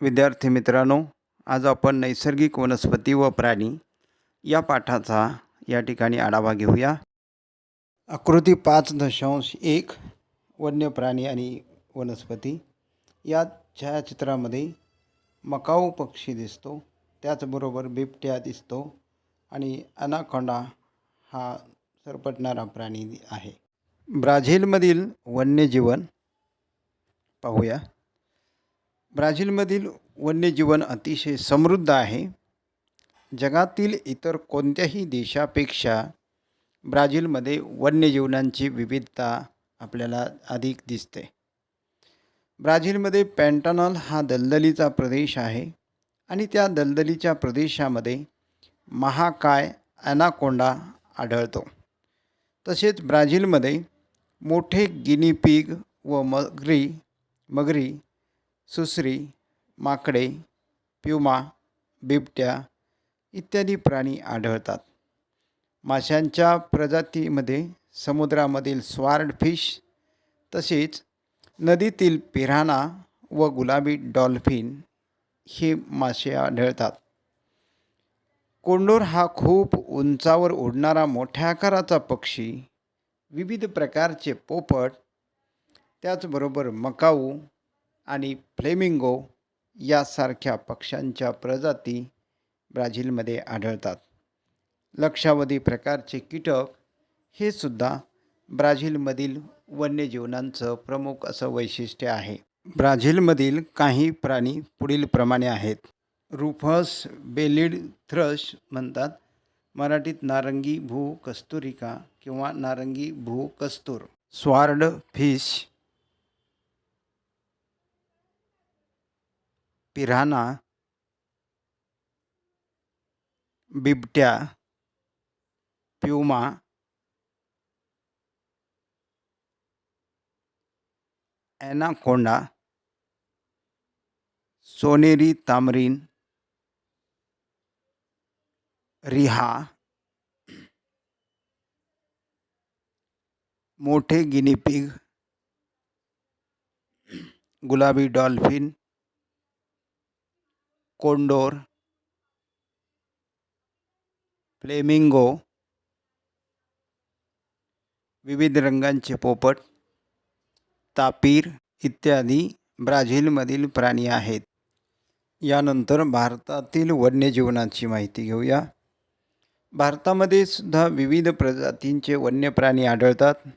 विद्यार्थी मित्रांनो, आज आपण नैसर्गिक वनस्पती व प्राणी या पाठाचा या ठिकाणी आढावा घेऊया. आकृती 5.1 वन्य प्राणी आणि वनस्पती या छायाचित्रामध्ये मकाऊ पक्षी दिसतो, त्याचबरोबर बिबट्या दिसतो आणि अनाकोंडा हा सरपटणारा प्राणी आहे. ब्राझीलमधील वन्यजीवन पाहूया. ब्राझीलमधील वन्यजीवन अतिशय समृद्ध आहे. जगातील इतर कोणत्याही देशापेक्षा ब्राझीलमध्ये वन्यजीवनांची विविधता आपल्याला अधिक दिसते. ब्राझीलमध्ये पॅन्टानल हा दलदलीचा प्रदेश आहे आणि त्या दलदलीच्या प्रदेशामध्ये महाकाय ॲनाकोंडा आढळतो. तसेच ब्राझीलमध्ये मोठे गिनी पिग व मगरी, सुसरी, माकडे, प्युमा, बिबट्या इत्यादी प्राणी आढळतात. माशांच्या प्रजातीमध्ये समुद्रामधील स्वॉर्डफिश तसेच नदीतील पिरान्हा व गुलाबी डॉल्फिन हे मासे आढळतात. कोंडोर हा खूप उंचावर उडणारा मोठ्या आकाराचा पक्षी, विविध प्रकारचे पोपट, त्याचबरोबर मकाऊ आणि फ्लेमिंगो यासारख्या पक्ष्यांच्या प्रजाती ब्राझीलमध्ये आढळतात. लक्षावधी प्रकारचे कीटक हे सुद्धा ब्राझीलमधील वन्यजीवनांचं प्रमुख असं वैशिष्ट्य आहे. ब्राझीलमधील काही प्राणी पुढीलप्रमाणे आहेत. रुफस बेलिड थ्रश म्हणतात, मराठीत नारंगी भू कस्तुरिका किंवा नारंगी भू कस्तूर. स्वॉर्ड फिश, पिरान्हा, बिबट्या, प्युमा, ॲनाकोंडा, सोनेरी तामरीन, रिहा, मोठे गिनीपिग, गुलाबी डॉल्फिन, कोंडोर, फ्लेमिंगो, विविध रंगांचे पोपट, तापीर इत्यादी ब्राझीलमधील प्राणी आहेत. यानंतर भारतातील वन्यजीवनाची माहिती घेऊया. भारतामध्ये सुद्धा विविध प्रजातींचे वन्य प्राणी आढळतात.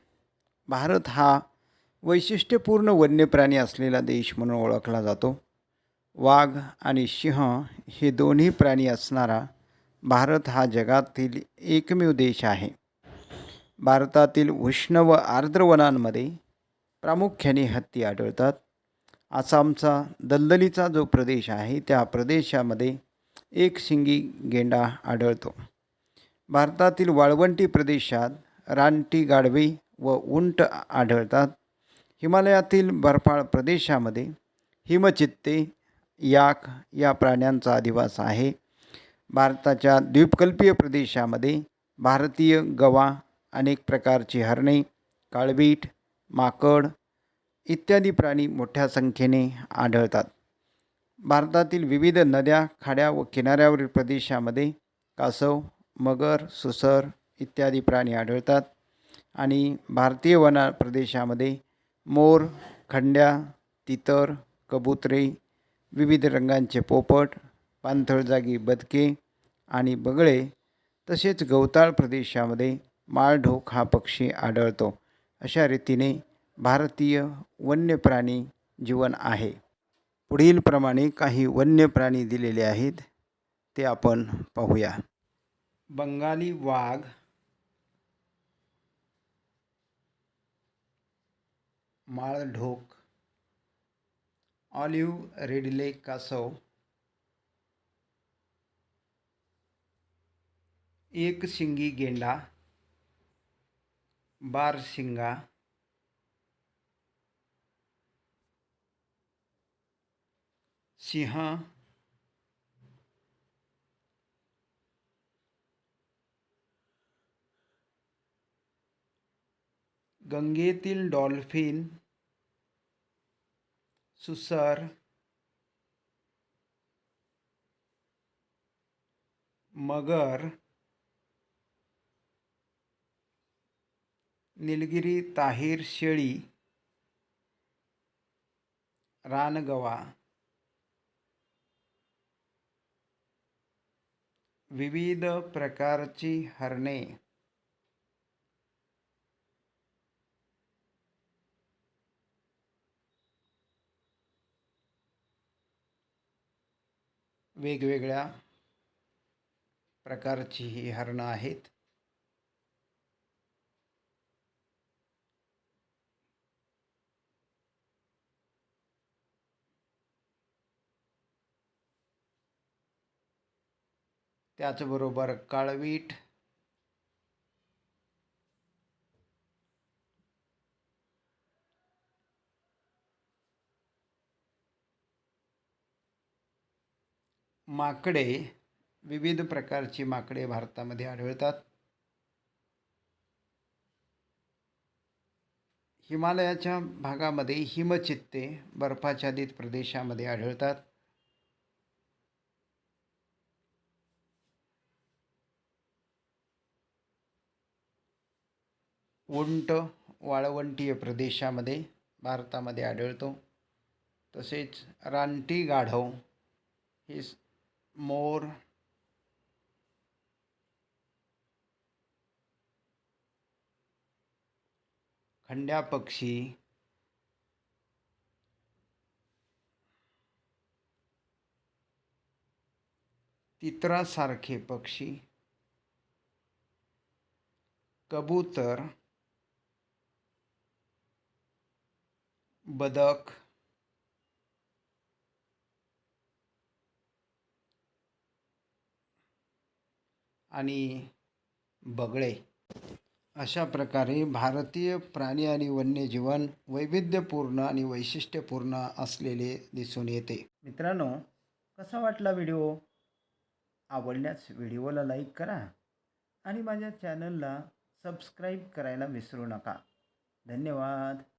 भारत हा वैशिष्ट्यपूर्ण वन्य प्राणी असलेला देश म्हणून ओळखला जातो. वाघ आणि सिंह हे दोन्ही प्राणी असणारा भारत हा जगातील एकमेव देश आहे. भारतातील उष्ण व आर्द्र वनांमध्ये प्रामुख्याने हत्ती आढळतात. आसामचा दलदलीचा जो प्रदेश आहे त्या प्रदेशामध्ये एकशिंगी गेंडा आढळतो. भारतातील वाळवंटी प्रदेशात रानटी गाढवे व उंट आढळतात. हिमालयातील बर्फाळ प्रदेशामध्ये हिमचित्ते, याक या प्राण्यांचा अधिवास आहे. भारताच्या द्वीपकल्पीय प्रदेशामध्ये भारतीय गवा, अनेक प्रकारची हरणे, काळवीट, माकड इत्यादी प्राणी मोठ्या संख्येने आढळतात. भारतातील विविध नद्या, खाड्या व किनाऱ्यावरील प्रदेशामध्ये कासव, मगर, सुसर इत्यादी प्राणी आढळतात. आणि भारतीय वन प्रदेशामध्ये मोर, खंड्या, तितर, कबुतरे, विविध रंगांचे पोपट, पाणथळजागी बदके आणि बगळे तसेच गवताळ प्रदेशामध्ये माळढोक हा पक्षी आढळतो. अशा रीतीने भारतीय वन्य प्राणी जीवन आहे. पुढीलप्रमाणे काही वन्य प्राणी दिलेले आहेत, ते आपण पाहूया. बंगाली वाघ, माळढोक, ऑलिव्ह रिडले कासव, एकशिंगी गेंडा, बारशिंगा, सिंह, गंगेतील डॉल्फिन, सुसर, मगर, निलगिरी, ताहीर, शेळी, रानगवा, विविध प्रकारची हरणे, वेगवेगळ्या प्रकारची ही हरणं आहेत. त्याचबरोबर काळवीट, माकडे, विविध प्रकारची माकडे भारतामध्ये आढळतात. हिमालयाच्या भागामध्ये हिमचित्ते बर्फाच्छादित प्रदेशामध्ये आढळतात. उंट वाळवंटीय प्रदेशामध्ये भारतामध्ये आढळतो. तसेच रानटी गाढव हे मोर, खंड्या पक्षी, तित्रासारखे पक्षी, कबूतर, बदक, आणि बगळे अशा प्रकारे भारतीय प्राणी आणि वन्यजीवन वैविध्यपूर्ण आणि वैशिष्ट्यपूर्ण असलेले दिसून येते. मित्रांनो, कसा वाटला व्हिडिओ? आवडल्यास व्हिडिओला लाईक करा आणि माझ्या चॅनलला सबस्क्राईब करायला विसरू नका. धन्यवाद.